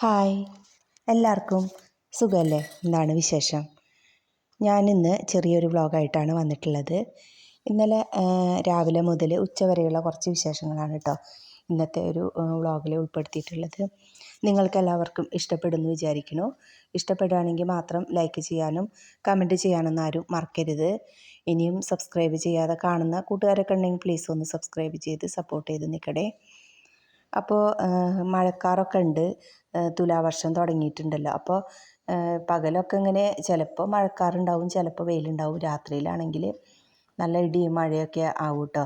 Hi, എല്ലാവർക്കും സുഖമല്ലേ? എന്താണ് വിശേഷം? ഞാനിന്ന് ചെറിയൊരു വ്ളോഗായിട്ടാണ് വന്നിട്ടുള്ളത്. ഇന്നലെ രാവിലെ മുതൽ ഉച്ചവരെയുള്ള കുറച്ച് വിശേഷങ്ങളാണ് കേട്ടോ ഇന്നത്തെ ഒരു വ്ളോഗിൽ ഉൾപ്പെടുത്തിയിട്ടുള്ളത്. നിങ്ങൾക്കെല്ലാവർക്കും ഇഷ്ടപ്പെടുമെന്ന് വിചാരിക്കുന്നു. ഇഷ്ടപ്പെടുകയാണെങ്കിൽ മാത്രം ലൈക്ക് ചെയ്യാനും കമൻറ്റ് ചെയ്യാനൊന്നും ആരും മറക്കരുത്. ഇനിയും സബ്സ്ക്രൈബ് ചെയ്യാതെ കാണുന്ന കൂട്ടുകാരൊക്കെ ഉണ്ടെങ്കിൽ പ്ലീസ് ഒന്ന് സബ്സ്ക്രൈബ് ചെയ്ത് സപ്പോർട്ട് ചെയ്ത് നിൽക്കണേ. അപ്പോൾ മഴക്കാറൊക്കെ ഉണ്ട്, തുലാവർഷം തുടങ്ങിയിട്ടുണ്ടല്ലോ. അപ്പോൾ പകലൊക്കെ ഇങ്ങനെ ചിലപ്പോൾ മഴക്കാറുണ്ടാവും, ചിലപ്പോൾ വെയിലുണ്ടാവും. രാത്രിയിലാണെങ്കിൽ നല്ല ഇടിയും മഴയൊക്കെ ആവും കേട്ടോ.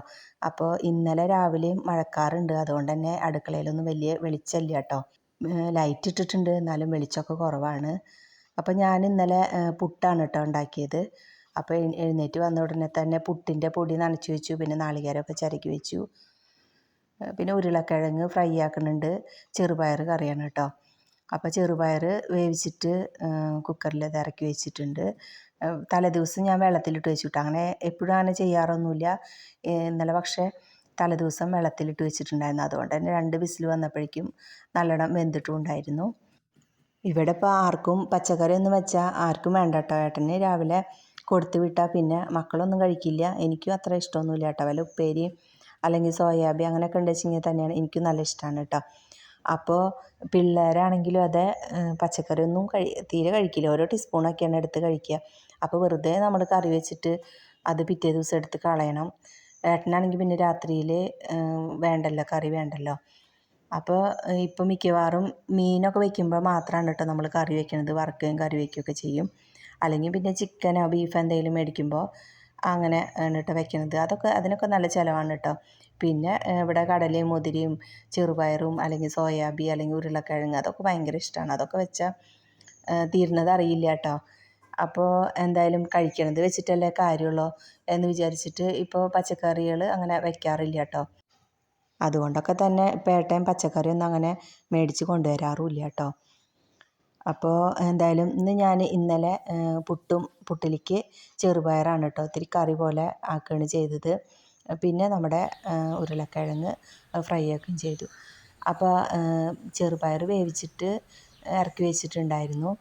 അപ്പോൾ ഇന്നലെ രാവിലെയും മഴക്കാറുണ്ട്, അതുകൊണ്ട് തന്നെ അടുക്കളയിലൊന്നും വലിയ വെളിച്ചമില്ല കേട്ടോ. ലൈറ്റ് ഇട്ടിട്ടുണ്ട്, എന്നാലും വെളിച്ചമൊക്കെ കുറവാണ്. അപ്പോൾ ഞാൻ ഇന്നലെ പുട്ടാണ് കേട്ടോ ഉണ്ടാക്കിയത്. അപ്പോൾ എഴുന്നേറ്റ് വന്ന ഉടനെ തന്നെ പുട്ടിൻ്റെ പൊടി നനച്ച് വെച്ചു, പിന്നെ നാളികേരമൊക്കെ ചിരകി വെച്ചു. പിന്നെ ഉരുളക്കിഴങ്ങ് ഫ്രൈ ആക്കുന്നുണ്ട്, ചെറുപയർ കറിയാണ് കേട്ടോ. അപ്പോൾ ചെറുപയർ വേവിച്ചിട്ട് കുക്കറിൽ അത് ഇറക്കി വെച്ചിട്ടുണ്ട്. തലേദിവസം ഞാൻ വെള്ളത്തിലിട്ട് വെച്ചിട്ട് അങ്ങനെ എപ്പോഴും അങ്ങനെ ചെയ്യാറൊന്നുമില്ല. ഇന്നലെ പക്ഷേ തലേദിവസം വെള്ളത്തിലിട്ട് വെച്ചിട്ടുണ്ടായിരുന്നു, അതുകൊണ്ട് തന്നെ 2 വിസിൽ വന്നപ്പോഴേക്കും നല്ലോണം വെന്തിട്ടും ഉണ്ടായിരുന്നു. ഇവിടെ ഇപ്പോൾ ആർക്കും പച്ചക്കറി ഒന്നും വെച്ചാൽ ആർക്കും വേണ്ട കേട്ടോ. ഏട്ടന് രാവിലെ കൊടുത്തു വിട്ടാൽ പിന്നെ മക്കളൊന്നും കഴിക്കില്ല. എനിക്കും അത്ര ഇഷ്ടമൊന്നുമില്ല കേട്ടോ. വല്ല ഉപ്പേരി അല്ലെങ്കിൽ സോയാബീൻ അങ്ങനെയൊക്കെ ഉണ്ടെച്ചെങ്കിൽ തന്നെയാണ് എനിക്കും നല്ല ഇഷ്ടമാണ് കേട്ടോ. അപ്പോൾ പിള്ളേരാണെങ്കിലും അതെ, പച്ചക്കറിയൊന്നും തീരെ കഴിക്കില്ല. ഓരോ ടീസ്പൂണൊക്കെയാണ് എടുത്ത് കഴിക്കുക. അപ്പോൾ വെറുതെ നമ്മൾ കറി വെച്ചിട്ട് അത് പിറ്റേ ദിവസം എടുത്ത് കളയണം. ഏട്ടനാണെങ്കിൽ പിന്നെ രാത്രിയിൽ വേണ്ടല്ലോ, കറി വേണ്ടല്ലോ. അപ്പോൾ ഇപ്പോൾ മിക്കവാറും മീനൊക്കെ വയ്ക്കുമ്പോൾ മാത്രമാണ് കേട്ടോ നമ്മൾ കറി വയ്ക്കുന്നത്, വറുക്കുകയും കറി വയ്ക്കുകയൊക്കെ ചെയ്യും. അല്ലെങ്കിൽ പിന്നെ ചിക്കനോ ബീഫ് എന്തെങ്കിലും മേടിക്കുമ്പോൾ അങ്ങനെ ആണ് കേട്ടോ വയ്ക്കുന്നത്. അതിനൊക്കെ നല്ല ചിലവാണ് കേട്ടോ. പിന്നെ ഇവിടെ കടലയും മുതിരയും ചെറുപയറും അല്ലെങ്കിൽ സോയാബീൻ അല്ലെങ്കിൽ ഉരുളക്കിഴങ്ങ് അതൊക്കെ ഭയങ്കര ഇഷ്ടമാണ്. അതൊക്കെ വെച്ചാൽ തീരുന്നത് അറിയില്ല കേട്ടോ. അപ്പോൾ എന്തായാലും കഴിക്കണത് വെച്ചിട്ടല്ലേ കാര്യമുള്ളൂ എന്ന് വിചാരിച്ചിട്ട് ഇപ്പോൾ പച്ചക്കറികൾ അങ്ങനെ വയ്ക്കാറില്ല കേട്ടോ. അതുകൊണ്ടൊക്കെ തന്നെ പേട്ടയും പച്ചക്കറിയൊന്നും അങ്ങനെ മേടിച്ച് കൊണ്ടുവരാറുമില്ല കേട്ടോ. അപ്പോൾ എന്തായാലും ഇന്നലെ പുട്ടിലേക്ക് ചെറുപയറാണ് കേട്ടോ ഇത്തിരി കറി പോലെ ആക്കുകയാണ് ചെയ്തത്. പിന്നെ നമ്മുടെ ഉരുളക്കിഴങ്ങ് ഫ്രൈ ആക്കുകയും ചെയ്തു. അപ്പോൾ ചെറുപയർ വേവിച്ചിട്ട് ഇറക്കി വെച്ചിട്ടുണ്ടായിരുന്നു.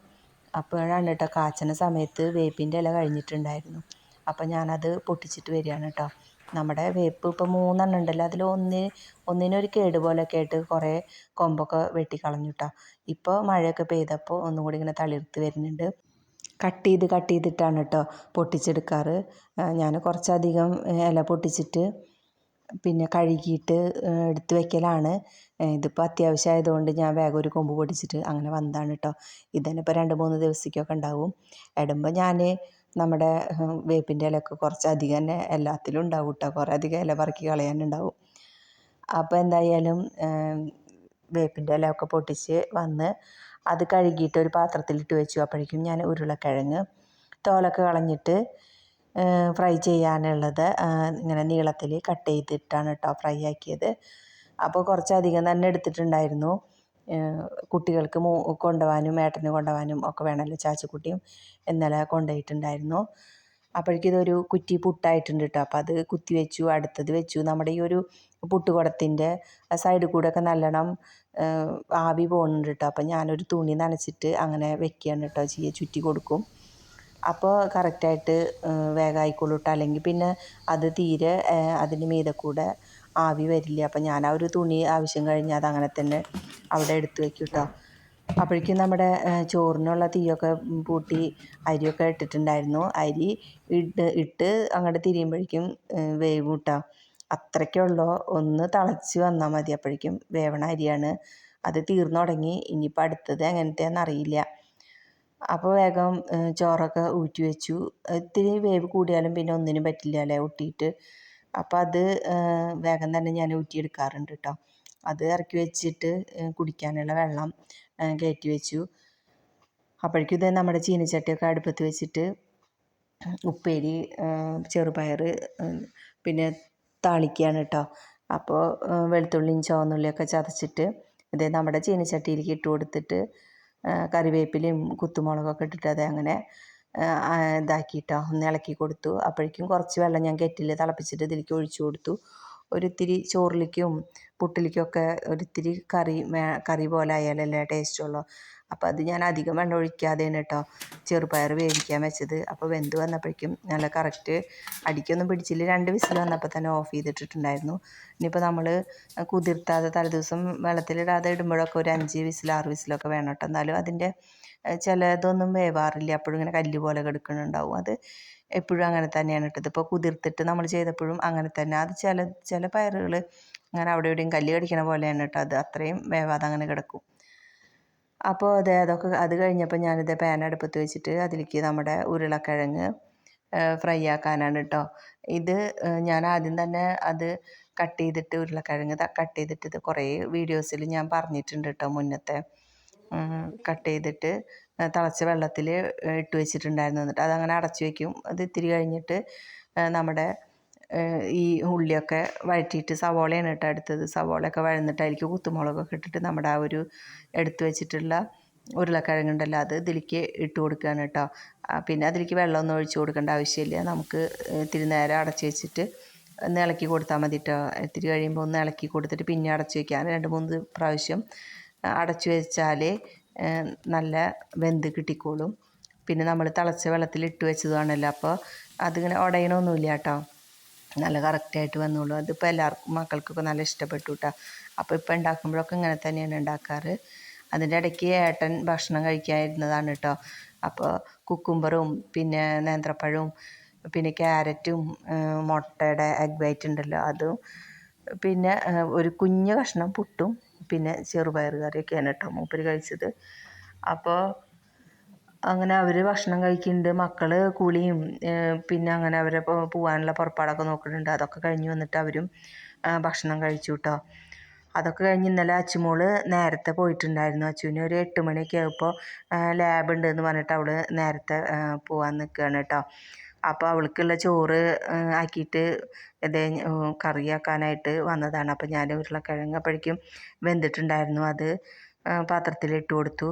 അപ്പോഴാണ് കേട്ടോ കാച്ചണ സമയത്ത് വേപ്പിൻ്റെ ഇല കഴിഞ്ഞിട്ടുണ്ടായിരുന്നു. അപ്പോൾ ഞാനത് പൊട്ടിച്ചിട്ട് വരികയാണ് കേട്ടോ. നമ്മുടെ വേപ്പ് ഇപ്പോൾ 3 ഉണ്ടല്ലോ, അതിൽ ഒന്നിനൊരു കേട് പോലെയൊക്കെ ആയിട്ട് കുറേ കൊമ്പൊക്കെ വെട്ടിക്കളഞ്ഞു കേട്ടോ. ഇപ്പോൾ മഴയൊക്കെ പെയ്തപ്പോൾ ഒന്നും കൂടി ഇങ്ങനെ തളിർത്ത് വരുന്നുണ്ട്. കട്ട് ചെയ്തിട്ടാണ് കേട്ടോ പൊട്ടിച്ചെടുക്കാറ്. ഞാൻ കുറച്ചധികം ഇല പൊട്ടിച്ചിട്ട് പിന്നെ കഴുകിയിട്ട് എടുത്ത് വയ്ക്കലാണ്. ഇതിപ്പോൾ അത്യാവശ്യമായതുകൊണ്ട് ഞാൻ വേഗം ഒരു കൊമ്പ് പൊട്ടിച്ചിട്ട് അങ്ങനെ വന്നതാണ് കേട്ടോ. ഇതന്നെ ഇപ്പോൾ 2-3 ദിവസത്തേക്കൊക്കെ ഉണ്ടാവും. ഇടുമ്പോൾ ഞാൻ നമ്മുടെ വേപ്പിൻ്റെ ഇലയൊക്കെ കുറച്ചധികം തന്നെ എല്ലാത്തിലും ഉണ്ടാവും കേട്ടോ. കുറേ അധികം ഇല പറക്കി കളയാനുണ്ടാവും. അപ്പോൾ എന്തായാലും വേപ്പിൻ്റെ ഇലയൊക്കെ പൊട്ടിച്ച് വന്ന് അത് കഴുകിയിട്ട് ഒരു പാത്രത്തിലിട്ട് വെച്ചു. അപ്പോഴേക്കും ഞാൻ ഉരുളക്കിഴങ്ങ് തോലൊക്കെ കളഞ്ഞിട്ട് ഫ്രൈ ചെയ്യാനുള്ളത് ഇങ്ങനെ നീളത്തിൽ കട്ട് ചെയ്തിട്ടാണ് കേട്ടോ ഫ്രൈ ആക്കിയത്. അപ്പോൾ കുറച്ചധികം തന്നെ എടുത്തിട്ടുണ്ടായിരുന്നു. കുട്ടികൾക്ക് കൊണ്ടുപോകാനും ഏട്ടന് കൊണ്ടുപോകാനും ഒക്കെ വേണമല്ലോ. ചാച്ചക്കുട്ടിയും ഇന്നലെ കൊണ്ടുപോയിട്ടുണ്ടായിരുന്നു. അപ്പോഴേക്കും ഇതൊരു കുറ്റി പുട്ടായിട്ടുണ്ട് കേട്ടോ. അപ്പോൾ അത് കുത്തി വെച്ചു, അടുത്തത് വെച്ചു. നമ്മുടെ ഈ ഒരു പുട്ടുകുടത്തിൻ്റെ സൈഡിൽ കൂടെയൊക്കെ നല്ലോണം ആവി പോകുന്നുണ്ട് കേട്ടോ. അപ്പോൾ ഞാനൊരു തുണി നനച്ചിട്ട് അങ്ങനെ വെക്കുകയാണ് കേട്ടോ ചുറ്റി കൊടുക്കും. അപ്പോൾ കറക്റ്റായിട്ട് വേഗം ആയിക്കോളൂ കേട്ടോ. അല്ലെങ്കിൽ പിന്നെ അത് തീരെ അതിന് മീതെ കൂടെ ആവി വരില്ല. അപ്പോൾ ഞാൻ ആ ഒരു തുണി ആവശ്യം കഴിഞ്ഞാൽ അതങ്ങനെ തന്നെ അവിടെ എടുത്ത് വയ്ക്കും കേട്ടോ. അപ്പോഴേക്കും നമ്മുടെ ചോറിനുള്ള തീയൊക്കെ പൂട്ടി അരിയൊക്കെ ഇട്ടിട്ടുണ്ടായിരുന്നു. അരി ഇട്ട് അങ്ങോട്ട് തിരിയുമ്പോഴേക്കും വേവും കേട്ടോ. അത്രയ്ക്കുള്ളൂ, ഒന്ന് തിളച്ച് വന്നാൽ മതി. അപ്പോഴേക്കും വേവണ അരിയാണ്. അത് തീർന്നു തുടങ്ങി. ഇനിയിപ്പോൾ അടുത്തത് എങ്ങനത്തെയാണെന്ന് അറിയില്ല. അപ്പോൾ വേഗം ചോറൊക്കെ ഊറ്റി വെച്ചു. ഇത്തിരി വേവ് കൂടിയാലും പിന്നെ ഒന്നിനും പറ്റില്ല അല്ലേ ഊട്ടിയിട്ട്. അപ്പോൾ അത് വേഗം തന്നെ ഞാൻ ഊറ്റിയെടുക്കാറുണ്ട് കേട്ടോ. അത് ഇറക്കി വെച്ചിട്ട് കുടിക്കാനുള്ള വെള്ളം കയറ്റി വെച്ചു. അപ്പോഴേക്കും ഇത് നമ്മുടെ ചീനച്ചട്ടിയൊക്കെ അടുപ്പത്ത് വെച്ചിട്ട് ഉപ്പേരി ചെറുപയർ പിന്നെ താളിക്കുകയാണ് കേട്ടോ. അപ്പോൾ വെളുത്തുള്ളിയും ചുവന്നുള്ളിയൊക്കെ ചതച്ചിട്ട് ഇത് നമ്മുടെ ചീനച്ചട്ടിയിലേക്ക് ഇട്ട് കൊടുത്തിട്ട് കറിവേപ്പിലയും കുത്തുമുളകൊക്കെ ഇട്ടിട്ട് അത് അങ്ങനെ ഇതാക്കിയിട്ടോ ഒന്ന് ഇളക്കി കൊടുത്തു. അപ്പോഴേക്കും കുറച്ച് വെള്ളം ഞാൻ കെറ്റിൽ തിളപ്പിച്ചിട്ട് ഇതിലേക്ക് ഒഴിച്ചു കൊടുത്തു. ഒരിത്തിരി ചോറിലേക്കും പുട്ടിലേക്കൊക്കെ ഒരിത്തിരി കറി പോലെ ആയാലല്ലേ ടേസ്റ്റുള്ളൂ. അപ്പോൾ അത് ഞാൻ അധികം വെള്ളം ഒഴിക്കാതെയാണ് കേട്ടോ ചെറുപയർ വേവിക്കാൻ വെച്ചത്. അപ്പോൾ വെന്ത് വന്നപ്പോഴേക്കും നല്ല കറക്റ്റ് അടിക്കൊന്നും പിടിച്ചില്ല. 2 വിസിൽ വന്നപ്പോൾ തന്നെ ഓഫ് ചെയ്തിട്ടിട്ടുണ്ടായിരുന്നു. ഇനിയിപ്പോൾ നമ്മൾ കുതിർത്താതെ തലേദിവസം വെള്ളത്തിലിടാതെ ഇടുമ്പോഴൊക്കെ ഒരു 5 വിസിൽ 6 വിസിലൊക്കെ വേണം കേട്ടോ. എന്നാലും അതിൻ്റെ ചിലതൊന്നും വേവാറില്ല, അപ്പോഴും ഇങ്ങനെ കല്ല് പോലെ കിടക്കുന്നുണ്ടാവും. അത് എപ്പോഴും അങ്ങനെ തന്നെയാണ് ഇട്ടത്. ഇപ്പോൾ കുതിർത്തിട്ട് നമ്മൾ ചെയ്തപ്പോഴും അങ്ങനെ തന്നെ. അത് ചില പയറുകൾ അങ്ങനെ അവിടെ എവിടെയും കല്ല് കടിക്കണ പോലെയാണ് കേട്ടോ. അത് അത്രയും വേവാതെ അങ്ങനെ കിടക്കും. അപ്പോൾ അത് കഴിഞ്ഞപ്പോൾ ഞാനിത് പാൻ അടുപ്പത്ത് വെച്ചിട്ട് അതിലേക്ക് നമ്മുടെ ഉരുളക്കിഴങ്ങ് ഫ്രൈ ആക്കാനാണ് കേട്ടോ. ഇത് ഞാൻ ആദ്യം തന്നെ അത് കട്ട് ചെയ്തിട്ട് ഉരുളക്കിഴങ്ങ് കട്ട് ചെയ്തിട്ട് ഇത് കുറേ വീഡിയോസിൽ ഞാൻ പറഞ്ഞിട്ടുണ്ട് കേട്ടോ. മുന്നത്തെ കട്ട് ചെയ്തിട്ട് തിളച്ച വെള്ളത്തിൽ ഇട്ട് വെച്ചിട്ടുണ്ടായിരുന്നു. എന്നിട്ട് അതങ്ങനെ അടച്ചു വയ്ക്കും. അത് ഇത്തിരി കഴിഞ്ഞിട്ട് നമ്മുടെ ഈ ഉള്ളിയൊക്കെ വഴറ്റിയിട്ട് സവോളയാണ് കേട്ടോ എടുത്തത്. സവോളയൊക്കെ വഴന്നിട്ട് അതിലേക്ക് കുത്തുമുളകൊക്കെ ഇട്ടിട്ട് നമ്മുടെ ആ ഒരു എടുത്തു വെച്ചിട്ടുള്ള ഉരുളക്കിഴങ്ങുണ്ടല്ലോ അത് ഇതിലേക്ക് ഇട്ട് കൊടുക്കുകയാണ് കേട്ടോ. പിന്നെ അതിലേക്ക് വെള്ളമൊന്നും ഒഴിച്ച് കൊടുക്കേണ്ട ആവശ്യമില്ല. നമുക്ക് ഇത്തിരി നേരം അടച്ച് വെച്ചിട്ട് ഒന്ന് ഇളക്കി കൊടുത്താൽ മതി കേട്ടോ. ഇത്തിരി കഴിയുമ്പോൾ ഒന്ന് ഇളക്കി കൊടുത്തിട്ട് പിന്നെ അടച്ച് വയ്ക്കാൻ 2-3 പ്രാവശ്യം അടച്ചു വെച്ചാൽ നല്ല വെന്ത് കിട്ടിക്കോളും. പിന്നെ നമ്മൾ തിളച്ച വെള്ളത്തിൽ ഇട്ട് വെച്ചതാണല്ലോ, അപ്പോൾ അതിങ്ങനെ ഉടയണമൊന്നുമില്ല കേട്ടോ. നല്ല കറക്റ്റായിട്ട് വന്നോളൂ. അതിപ്പോൾ എല്ലാവർക്കും മക്കൾക്കൊക്കെ നല്ല ഇഷ്ടപ്പെട്ടു കേട്ടോ. അപ്പോൾ ഇപ്പോൾ ഉണ്ടാക്കുമ്പോഴൊക്കെ ഇങ്ങനെ തന്നെയാണ് ഉണ്ടാക്കാറ്. അതിൻ്റെ ഇടയ്ക്ക് ഏട്ടൻ ഭക്ഷണം കഴിക്കാനിരുന്നതാണ് കേട്ടോ. അപ്പോൾ കുക്കുംബറും പിന്നെ നേന്ത്രപ്പഴവും പിന്നെ ക്യാരറ്റും മുട്ടയുടെ എഗ് വൈറ്റ് ഉണ്ടല്ലോ അതും പിന്നെ ഒരു കുഞ്ഞ് കഷ്ണം പുട്ടും പിന്നെ ചെറുപയർ കറിയൊക്കെയാണ് കേട്ടോ മൂപ്പര് കഴിച്ചത്. അപ്പോൾ അങ്ങനെ അവർ ഭക്ഷണം കഴിക്കുന്നുണ്ട്. മക്കൾ കുളിയും പിന്നെ അങ്ങനെ അവരെ പോകാനുള്ള പുറപ്പാടൊക്കെ നോക്കുന്നുണ്ട്. അതൊക്കെ കഴിഞ്ഞ് വന്നിട്ട് അവരും ഭക്ഷണം കഴിച്ചു കേട്ടോ. അതൊക്കെ കഴിഞ്ഞ് ഇന്നലെ അച്ചുമോള് നേരത്തെ പോയിട്ടുണ്ടായിരുന്നു. അച്ചുവിന് ഒരു 8 മണിയൊക്കെ ആയപ്പോൾ ലാബ് ഉണ്ടെന്ന് പറഞ്ഞിട്ട് അവൾ നേരത്തെ പോകാൻ നിൽക്കുകയാണ് കേട്ടോ. അപ്പോൾ അവൾക്കുള്ള ചോറ് ആക്കിയിട്ട് കറിയാക്കാനായിട്ട് വന്നതാണ്. അപ്പോൾ ഞാൻ ഉരുളക്കിഴങ്ങ് അപ്പോഴേക്കും വെന്തിട്ടുണ്ടായിരുന്നു. അത് പാത്രത്തിലിട്ട് കൊടുത്തു.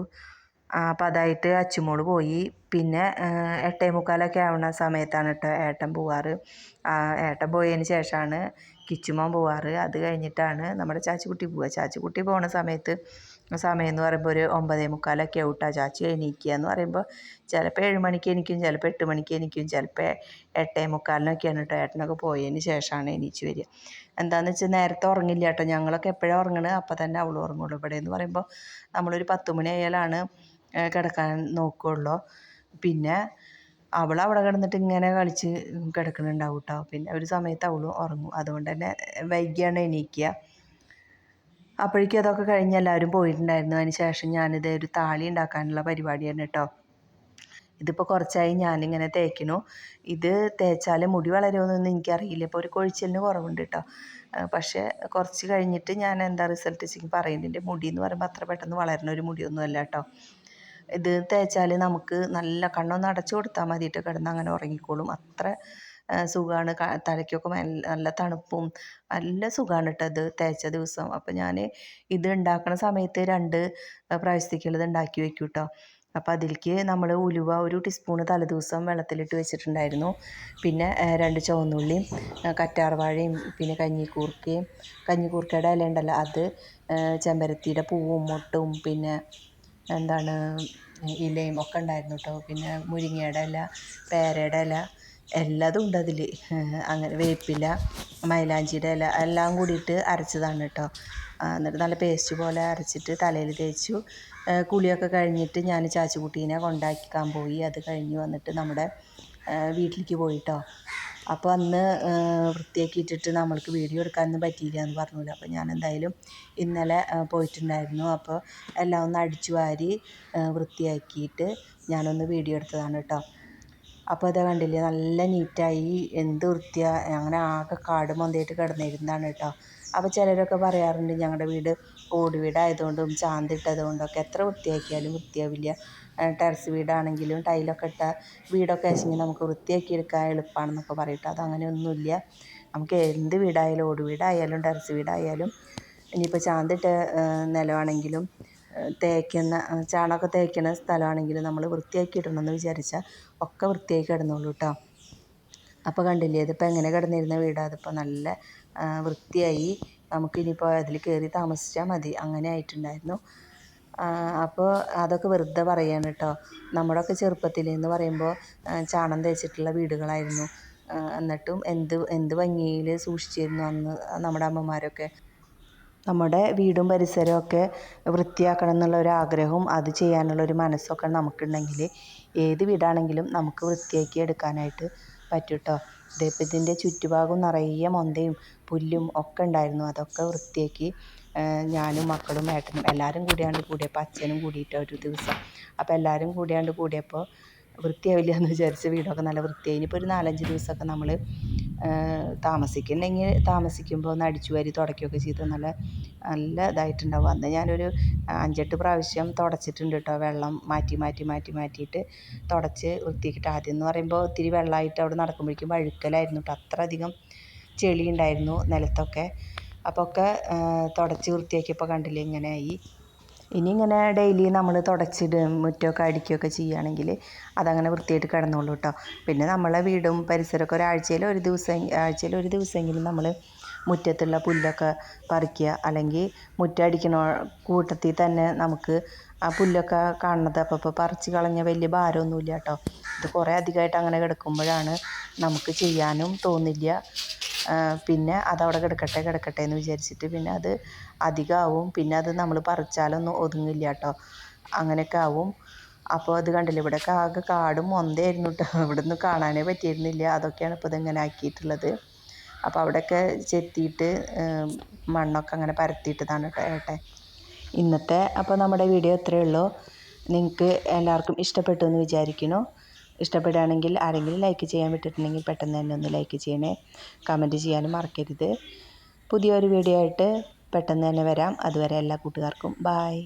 അപ്പോൾ അതായിട്ട് അച്ചുമോള് പോയി. പിന്നെ 8:45 ആവുന്ന സമയത്താണ് കേട്ടോ ഏട്ടൻ പോവാറ്. ഏട്ടൻ പോയതിന് ശേഷമാണ് കിച്ചുമോൻ പോവാറ്. അത് കഴിഞ്ഞിട്ടാണ് നമ്മുടെ ചാച്ചിക്കുട്ടി പോവുക. ചാച്ചിക്കുട്ടി പോകുന്ന സമയം എന്ന് പറയുമ്പോൾ ഒരു 9:45 ആവട്ടെ. ചാച്ചി എണീക്കുക എന്ന് പറയുമ്പോൾ ചിലപ്പോൾ 7 മണിക്ക് എണീക്കും, ചിലപ്പോൾ 8 മണിക്ക് എണീക്കും, ചിലപ്പോൾ 8:45 കേട്ടോ. ഏട്ടനൊക്കെ പോയതിന് ശേഷമാണ് എണീച്ച് വരിക. എന്താണെന്ന് വെച്ചാൽ നേരത്തെ ഉറങ്ങില്ല കേട്ടോ. ഞങ്ങളൊക്കെ എപ്പോഴാണ് ഉറങ്ങണത് അപ്പോൾ തന്നെ അവൾ ഉറങ്ങുള്ളൂ. ഇവിടെ എന്ന് പറയുമ്പോൾ നമ്മളൊരു 10 മണി ആയാലാണ് കിടക്കാൻ നോക്കുകയുള്ളൂ. പിന്നെ അവൾ അവിടെ കിടന്നിട്ട് ഇങ്ങനെ കളിച്ച് കിടക്കുന്നുണ്ടാവും കേട്ടോ. പിന്നെ ഒരു സമയത്ത് അവളും ഉറങ്ങും. അതുകൊണ്ട് തന്നെ വൈകിയാണ് എണീക്കുക. അപ്പോഴേക്കും അതൊക്കെ കഴിഞ്ഞ് എല്ലാവരും പോയിട്ടുണ്ടായിരുന്നു. അതിന് ശേഷം ഞാനിത് ഒരു താളി ഉണ്ടാക്കാനുള്ള പരിപാടിയാണ് കേട്ടോ. ഇതിപ്പോൾ കുറച്ചായി ഞാനിങ്ങനെ തേക്കണു. ഇത് തേച്ചാൽ മുടി വളരുമെന്നൊന്നും എനിക്കറിയില്ല. ഇപ്പോൾ ഒരു കൊഴിച്ചിലിന് കുറവുണ്ട് കേട്ടോ. പക്ഷേ കുറച്ച് കഴിഞ്ഞിട്ട് ഞാൻ എന്താ റിസൾട്ട് വെച്ചെങ്കിൽ പറയുന്നുണ്ട്. എൻ്റെ മുടി എന്ന് പറയുമ്പോൾ അത്ര പെട്ടെന്ന് വളരുന്ന ഒരു മുടിയൊന്നുമല്ല കേട്ടോ. ഇത് തേച്ചാൽ നമുക്ക് നല്ല കണ്ണൊന്ന് അടച്ചു കൊടുത്താൽ മതിയിട്ട് കിടന്ന് അങ്ങനെ ഉറങ്ങിക്കോളും. അത്ര സുഖമാണ്. തലയ്ക്കൊക്കെ നല്ല തണുപ്പും നല്ല സുഖമാണ് കേട്ടോ ഇത് തേച്ച ദിവസം. അപ്പോൾ ഞാൻ ഇത് ഉണ്ടാക്കുന്ന സമയത്ത് 2 പ്രാവശ്യത്തേക്കുള്ളത് ഉണ്ടാക്കി വയ്ക്കും കേട്ടോ. അപ്പോൾ അതിലേക്ക് നമ്മൾ ഉലുവ 1 ടീസ്പൂണ് തലേദിവസം വെള്ളത്തിലിട്ട് വെച്ചിട്ടുണ്ടായിരുന്നു. പിന്നെ 2 ചുവന്നുള്ളിയും കറ്റാർവാഴയും പിന്നെ കഞ്ഞിക്കൂർക്കയുടെ ഇല ഉണ്ടല്ലോ അത്, ചെമ്പരത്തിയുടെ പൂവും മൊട്ടും പിന്നെ എന്താണ് ഇലയും ഒക്കെ ഉണ്ടായിരുന്നു കേട്ടോ. പിന്നെ മുരിങ്ങയുടെ ഇല, പേരയുടെ ഇല എല്ലാതും ഉണ്ട് അതിൽ. അങ്ങനെ വേപ്പില, മൈലാഞ്ചിയുടെ ഇല എല്ലാം കൂടിയിട്ട് അരച്ചതാണ് കേട്ടോ. എന്നിട്ട് നല്ല പേസ്റ്റ് പോലെ അരച്ചിട്ട് തലയിൽ തേച്ചു. കുളിയൊക്കെ കഴിഞ്ഞിട്ട് ഞാൻ ചാച്ചിക്കുട്ടീനെ കൊണ്ടാക്കാൻ പോയി. അത് കഴിഞ്ഞ് വന്നിട്ട് നമ്മുടെ വീട്ടിലേക്ക് പോയിട്ടോ. അപ്പോൾ അന്ന് വൃത്തിയാക്കിയിട്ടിട്ട് നമ്മൾക്ക് വീഡിയോ എടുക്കാനൊന്നും പറ്റിയില്ല എന്ന് പറഞ്ഞില്ല. അപ്പോൾ ഞാൻ എന്തായാലും ഇന്നലെ പോയിട്ടുണ്ടായിരുന്നു. അപ്പോൾ എല്ലാം ഒന്ന് അടിച്ചു വാരി വൃത്തിയാക്കിയിട്ട് ഞാനൊന്ന് വീഡിയോ എടുത്തതാണ് കേട്ടോ. അപ്പോൾ അത് കണ്ടില്ലേ നല്ല നീറ്റായി, എന്ത് വൃത്തിയാണ്. അങ്ങനെ ആകെ കാട് മൊന്തയായിട്ട് കിടന്നിരുന്നതാണ് കേട്ടോ. അപ്പോൾ ചിലരൊക്കെ പറയാറുണ്ട് ഞങ്ങളുടെ വീട് ഓട് വീടായതുകൊണ്ടും ചാന്തിട്ടതുകൊണ്ടൊക്കെ എത്ര വൃത്തിയാക്കിയാലും വൃത്തിയാവില്ല. ടെറസ് വീടാണെങ്കിലും ടൈലൊക്കെ ഇട്ട വീടൊക്കെ വെച്ചെങ്കിൽ നമുക്ക് വൃത്തിയാക്കിയെടുക്കാൻ എളുപ്പമാണെന്നൊക്കെ പറയട്ടോ. അതങ്ങനെയൊന്നുമില്ല. നമുക്ക് എന്ത് വീടായാലും ഓട് വീടായാലും ടെറസ് വീടായാലും ഇനിയിപ്പോൾ ചാന്തിട്ട നിലമാണെങ്കിലും ചാണകമൊക്കെ തേക്കുന്ന സ്ഥലമാണെങ്കിലും നമ്മൾ വൃത്തിയാക്കി ഇടണമെന്ന് വിചാരിച്ചാൽ ഒക്കെ വൃത്തിയായി കിടന്നോളൂ കേട്ടോ. അപ്പോൾ കണ്ടില്ലേ ഇതിപ്പോൾ എങ്ങനെ കിടന്നിരുന്ന വീടാണ്. അതിപ്പോൾ നല്ല വൃത്തിയായി. നമുക്കിനിയിപ്പോൾ അതിൽ കയറി താമസിച്ചാൽ മതി, അങ്ങനെ ആയിട്ടുണ്ടായിരുന്നു. അപ്പോൾ അതൊക്കെ വെറുതെ പറയാണ് കേട്ടോ. നമ്മുടെയൊക്കെ ചെറുപ്പത്തിൽ എന്ന് പറയുമ്പോൾ ചാണം തേച്ചിട്ടുള്ള വീടുകളായിരുന്നു. എന്നിട്ടും എന്ത് ഭംഗിയിൽ സൂക്ഷിച്ചിരുന്നു അന്ന് നമ്മുടെ അമ്മമാരൊക്കെ. നമ്മുടെ വീടും പരിസരവും ഒക്കെ വൃത്തിയാക്കണം എന്നുള്ള ഒരു ആഗ്രഹവും അത് ചെയ്യാനുള്ളൊരു മനസ്സൊക്കെ നമുക്കുണ്ടെങ്കിൽ ഏത് വീടാണെങ്കിലും നമുക്ക് വൃത്തിയാക്കി എടുക്കാനായിട്ട് പറ്റും കേട്ടോ. ഇതിൻ്റെ ചുറ്റുഭാഗം നിറയെ മൊന്തയും പുല്ലും ഒക്കെ ഉണ്ടായിരുന്നു. അതൊക്കെ വൃത്തിയാക്കി ഞാനും മക്കളും ഏട്ടനും എല്ലാവരും കൂടിയപ്പോൾ അച്ഛനും കൂടിയിട്ട് ഒരു ദിവസം. അപ്പോൾ എല്ലാവരും കൂടിയപ്പോൾ വൃത്തിയാവില്ല എന്ന് വിചാരിച്ച വീടൊക്കെ നല്ല വൃത്തിയായി. ഇനിയിപ്പോൾ ഒരു 4-5 ദിവസമൊക്കെ നമ്മൾ താമസിക്കുമ്പോൾ ഒന്ന് അടിച്ചു വാരി തുടയ്ക്കുകയൊക്കെ ചെയ്ത് നല്ല ഇതായിട്ടുണ്ടാവും. അന്ന് ഞാനൊരു 5-8 പ്രാവശ്യം തുടച്ചിട്ടുണ്ട് കേട്ടോ. വെള്ളം മാറ്റിയിട്ട് തുടച്ച് വൃത്തിയാക്കിയിട്ട്. ആദ്യം എന്ന് പറയുമ്പോൾ ഇത്തിരി വെള്ളമായിട്ട് അവിടെ നടക്കുമ്പോഴേക്കും വഴുക്കലായിരുന്നു കേട്ടോ. അത്ര അധികം ചെളി ഉണ്ടായിരുന്നു നിലത്തൊക്കെ. അപ്പോൾ ഒക്കെ തുടച്ച് വൃത്തിയാക്കിയപ്പോൾ കണ്ടില്ലേ ഇങ്ങനെയായി. ഇനി ഇങ്ങനെ ഡെയിലി നമ്മൾ തുടച്ചിടും മുറ്റമൊക്കെ അടിക്കുകയൊക്കെ ചെയ്യുകയാണെങ്കിൽ അതങ്ങനെ വൃത്തിയായിട്ട് കിടന്നോളൂ കേട്ടോ. പിന്നെ നമ്മളെ വീടും പരിസരമൊക്കെ ആഴ്ചയിൽ ഒരു ദിവസമെങ്കിലും നമ്മൾ മുറ്റത്തുള്ള പുല്ലൊക്കെ പറിക്കുക. അല്ലെങ്കിൽ മുറ്റടിക്കണ കൂട്ടത്തിൽ തന്നെ നമുക്ക് ആ പുല്ലൊക്കെ കാണുന്നത് അപ്പോൾ പറിച്ച് കളഞ്ഞ വലിയ ഭാരമൊന്നുമില്ല കേട്ടോ. ഇത് കുറേ അധികമായിട്ട് അങ്ങനെ കിടക്കുമ്പോഴാണ് നമുക്ക് ചെയ്യാനും തോന്നില്ല. പിന്നെ അതവിടെ കിടക്കട്ടെ എന്ന് വിചാരിച്ചിട്ട് പിന്നെ അത് അധികമാവും. പിന്നെ അത് നമ്മൾ പറിച്ചാലൊന്നും ഒതുങ്ങില്ല കേട്ടോ. അങ്ങനെയൊക്കെ ആവും. അപ്പോൾ അത് കണ്ടില്ല, ഇവിടെയൊക്കെ ആകെ കാടും മൊന്തയായിരുന്നു കേട്ടോ. ഇവിടെ ഒന്നും കാണാനേ പറ്റിയിരുന്നില്ല. അതൊക്കെയാണ് ഇപ്പോൾ ഇതിങ്ങനെ ആക്കിയിട്ടുള്ളത്. അപ്പോൾ അവിടെയൊക്കെ ചെത്തിയിട്ട് മണ്ണൊക്കെ അങ്ങനെ പരത്തിയിട്ടതാണ് കേട്ടോ ഏട്ടൻ. ഇന്നത്തെ അപ്പോൾ നമ്മുടെ വീഡിയോ ഇത്രയേ ഉള്ളൂ. നിങ്ങൾക്ക് എല്ലാവർക്കും ഇഷ്ടപ്പെട്ടു എന്ന് വിചാരിക്കുന്നു. ഇഷ്ടപ്പെടുകയാണെങ്കിൽ ആരെങ്കിലും ലൈക്ക് ചെയ്യാൻ വിട്ടിട്ടുണ്ടെങ്കിൽ പെട്ടെന്ന് തന്നെ ഒന്ന് ലൈക്ക് ചെയ്യണേ. കമൻറ്റ് ചെയ്യാനും മറക്കരുത്. പുതിയൊരു വീഡിയോ ആയിട്ട് പെട്ടെന്ന് തന്നെ വരാം. അതുവരെ എല്ലാ കൂട്ടുകാർക്കും ബായ്.